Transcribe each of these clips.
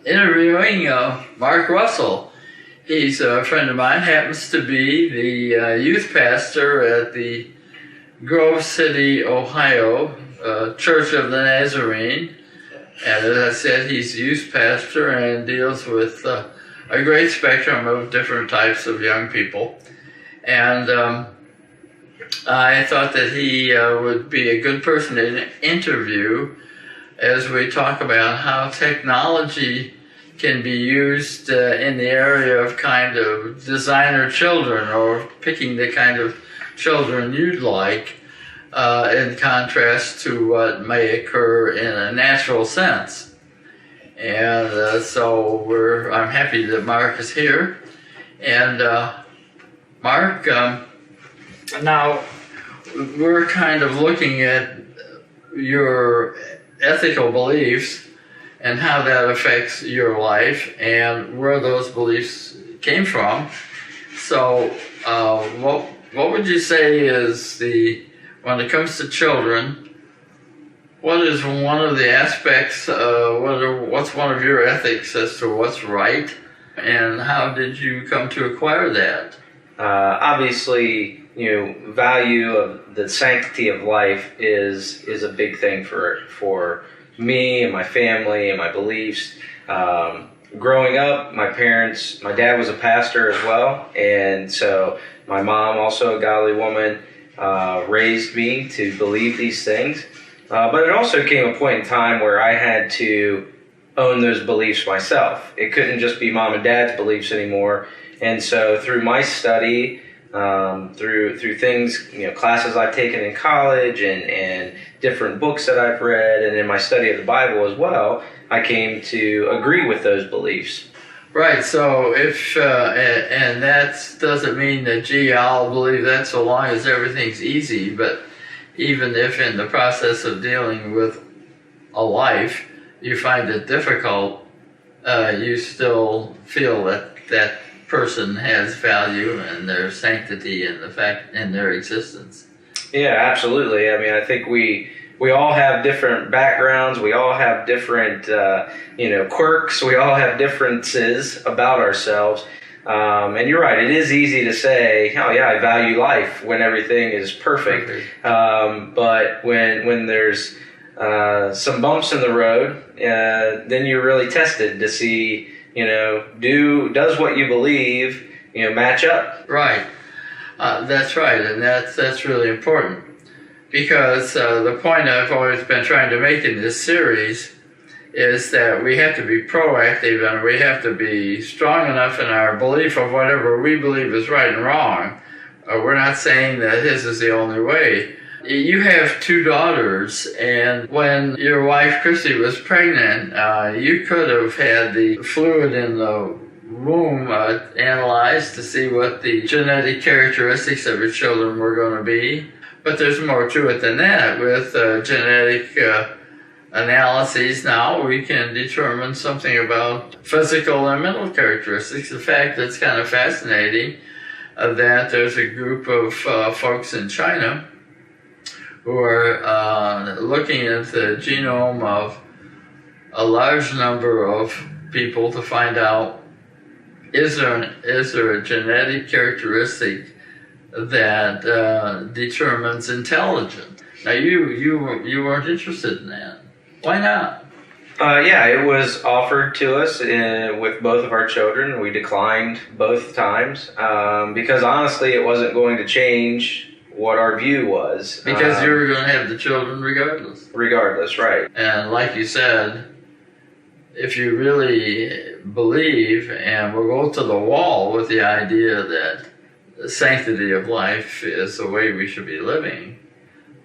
interviewing Mark Russell. He's a friend of mine, happens to be the youth pastor at the Grove City, Ohio Church of the Nazarene. And as I said, he's youth pastor and deals with a great spectrum of different types of young people. And I thought that he would be a good person to interview as we talk about how technology can be used in the area of kind of designer children, or picking the kind of children you'd like, in contrast to what may occur in a natural sense. And so I'm happy that Mark is here. And Mark, now we're kind of looking at your ethical beliefs and how that affects your life and where those beliefs came from. So what would you say is when it comes to children, what is one of the aspects, what's one of your ethics as to what's right, and how did you come to acquire that? Obviously, value of the sanctity of life is a big thing for me and my family and my beliefs. Growing up, my dad was a pastor as well, and so my mom, also a godly woman, raised me to believe these things. But it also came a point in time where I had to own those beliefs myself. It couldn't just be mom and dad's beliefs anymore. And so through my study, through things, classes I've taken in college and different books that I've read, and in my study of the Bible as well, I came to agree with those beliefs. Right, so if, and that doesn't mean that, I'll believe that so long as everything's easy, but even if in the process of dealing with a life, you find it difficult, you still feel that person has value and their sanctity and the fact in their existence. Yeah, absolutely. I mean, I think we all have different backgrounds. We all have different, quirks. We all have differences about ourselves. And you're right. It is easy to say, "Oh yeah, I value life," when everything is perfect. But when there's some bumps in the road, then you're really tested to see, does what you believe, match up? Right. That's right, and that's really important, because the point I've always been trying to make in this series is that we have to be proactive and we have to be strong enough in our belief of whatever we believe is right and wrong. We're not saying that his is the only way. You have 2 daughters, and when your wife Christy was pregnant, you could have had the fluid in the womb analyzed to see what the genetic characteristics of your children were going to be. But there's more to it than that. With genetic analyses now, we can determine something about physical and mental characteristics. In fact, it's kind of fascinating that there's a group of folks in China who are looking at the genome of a large number of people to find out, is there a genetic characteristic that determines intelligence? Now, you weren't interested in that. Why not? Yeah, it was offered to us with both of our children. We declined both times because honestly, it wasn't going to change what our view was. Because you were going to have the children regardless. Regardless, right. And like you said, if you really believe and will go to the wall with the idea that the sanctity of life is the way we should be living,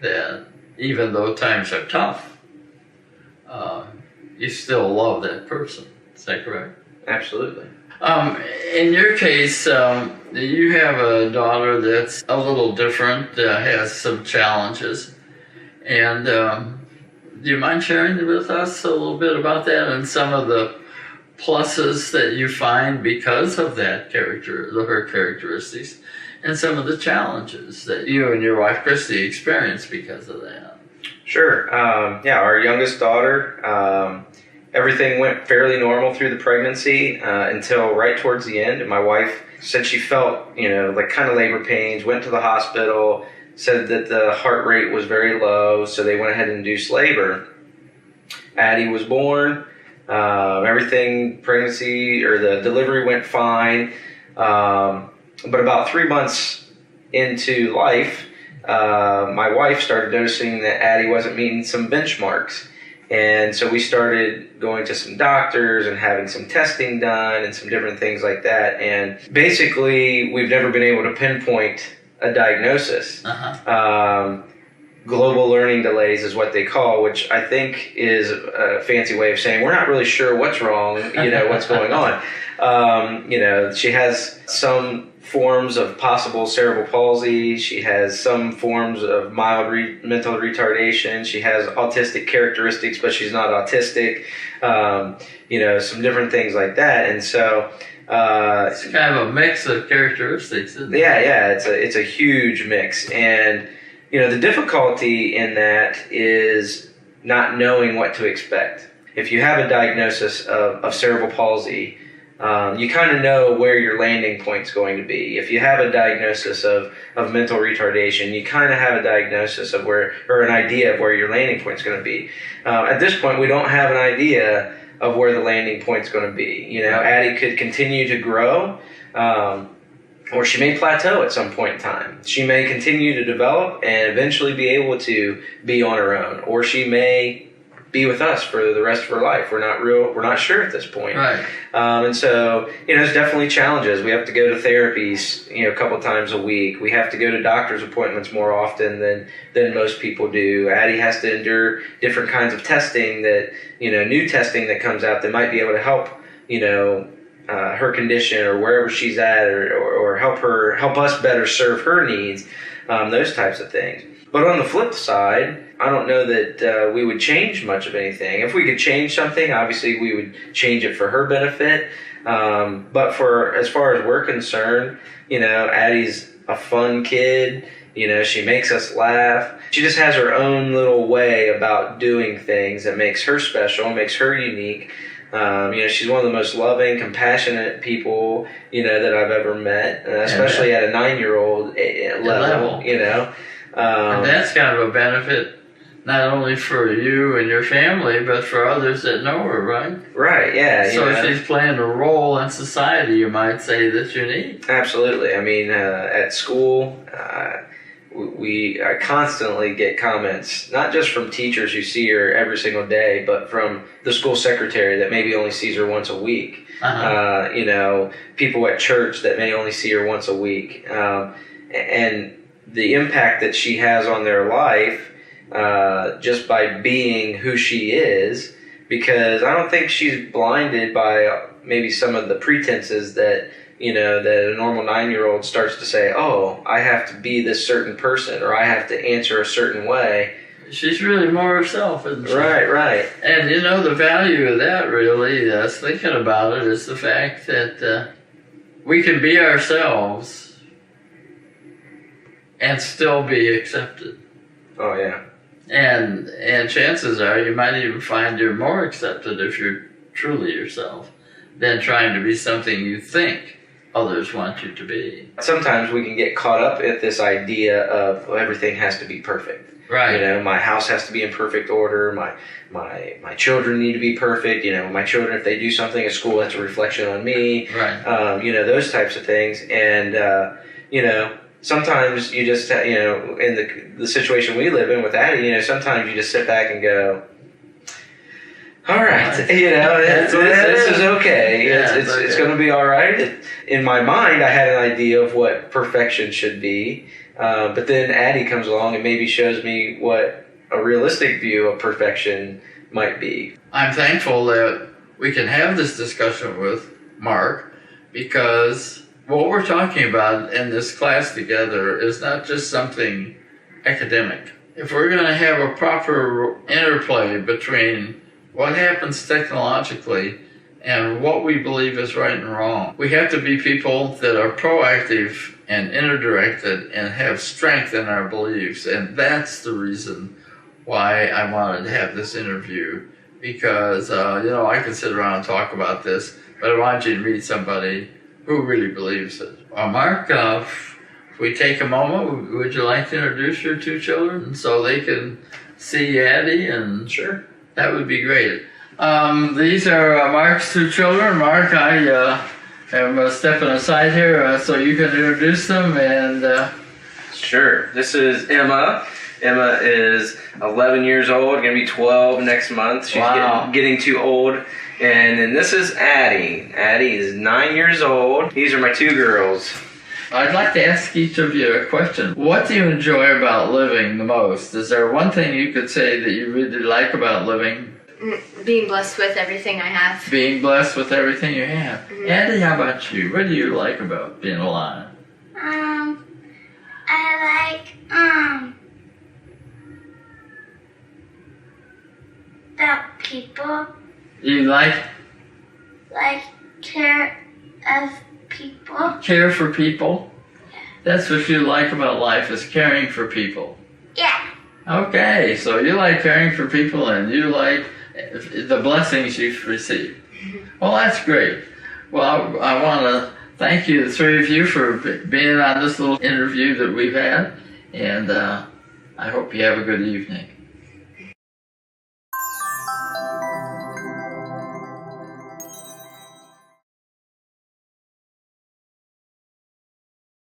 then even though times are tough, you still love that person. Is that correct? Absolutely. In your case, you have a daughter that's a little different, has some challenges. And do you mind sharing with us a little bit about that and some of the pluses that you find because of that her characteristics, and some of the challenges that you and your wife Christy experienced because of that? Sure. Our youngest daughter everything went fairly normal through the pregnancy until right towards the end. And my wife said she felt, like kind of labor pains, went to the hospital, said that the heart rate was very low, so they went ahead and induced labor. Addie was born. Pregnancy or the delivery went fine. But about 3 months into life, my wife started noticing that Addie wasn't meeting some benchmarks. And so we started going to some doctors and having some testing done and some different things like that. And basically, we've never been able to pinpoint a diagnosis. Global learning delays is what they call, which I think is a fancy way of saying we're not really sure what's wrong, what's going on. She has some forms of possible cerebral palsy. She has some forms of mild mental retardation. She has autistic characteristics, but she's not autistic. Some different things like that. And so it's kind of a mix of characteristics, isn't it? Yeah. It's a huge mix. And the difficulty in that is not knowing what to expect. If you have a diagnosis of cerebral palsy, you kind of know where your landing point's going to be. If you have a diagnosis of mental retardation, you kind of have a diagnosis of an idea of where your landing point's going to be. At this point, we don't have an idea of where the landing point's going to be. Addie could continue to grow, or she may plateau at some point in time. She may continue to develop and eventually be able to be on her own, or she may be with us for the rest of her life. We're not sure at this point. Right. And so, there's definitely challenges. We have to go to therapies, a couple times a week. We have to go to doctor's appointments more often than most people do. Addie has to endure different kinds of testing that, new testing that comes out that might be able to help, her condition or wherever she's at, or help us better serve her needs, those types of things. But on the flip side, I don't know that we would change much of anything. If we could change something, obviously we would change it for her benefit. But as far as we're concerned, Addie's a fun kid. She makes us laugh. She just has her own little way about doing things that makes her special, makes her unique. She's one of the most loving, compassionate people, that I've ever met, especially at a 9-year-old level. And that's kind of a benefit, not only for you and your family, but for others that know her, right? Right, yeah. So she's playing a role in society, you might say, that's unique. Absolutely. I mean, at school, I constantly get comments, not just from teachers who see her every single day, but from the school secretary that maybe only sees her once a week. People at church that may only see her once a week. And the impact that she has on their life just by being who she is, because I don't think she's blinded by maybe some of the pretenses that that a normal 9-year-old starts to say, oh, I have to be this certain person, or I have to answer a certain way. She's really more herself, isn't she? Right. And the value of that, really, thinking about it, is the fact that we can be ourselves and still be accepted. Oh, yeah. And chances are you might even find you're more accepted if you're truly yourself than trying to be something you think others want you to be. Sometimes we can get caught up at this idea of everything has to be perfect. Right. My house has to be in perfect order. My children need to be perfect. My children, if they do something at school, that's a reflection on me. Right. Those types of things. And, sometimes you just, in the situation we live in with Addie, sometimes you just sit back and go, all right, this is okay. Yeah, it's going to be all right. In my mind, I had an idea of what perfection should be, but then Addie comes along and maybe shows me what a realistic view of perfection might be. I'm thankful that we can have this discussion with Mark, because what we're talking about in this class together is not just something academic. If we're going to have a proper interplay between what happens technologically and what we believe is right and wrong, we have to be people that are proactive and inner-directed and have strength in our beliefs. And that's the reason why I wanted to have this interview because, I can sit around and talk about this, but I want you to meet somebody who really believes it. Well, Mark, if we take a moment, would you like to introduce your two children so they can see Addie? And Sure. that would be great. These are Mark's two children. Mark, I am stepping aside here so you can introduce them. And Sure. This is Emma. Emma is 11 years old, going to be 12 next month. She's Wow. getting too old. And then this is Addie. Addie is 9 years old. These are my two girls. I'd like to ask each of you a question. What do you enjoy about living the most? Is there one thing you could say that you really like about living? Being blessed with everything I have. Being blessed with everything you have. Addie, how about you? What do you like about being alive? I like about people, You like care of people. care for people? That's what you like about life, is caring for people. Yeah. Okay, so you like caring for people and you like the blessings you've received. Well, that's great. Well, I want to thank you, the three of you, for being on this little interview that we've had, and I hope you have a good evening.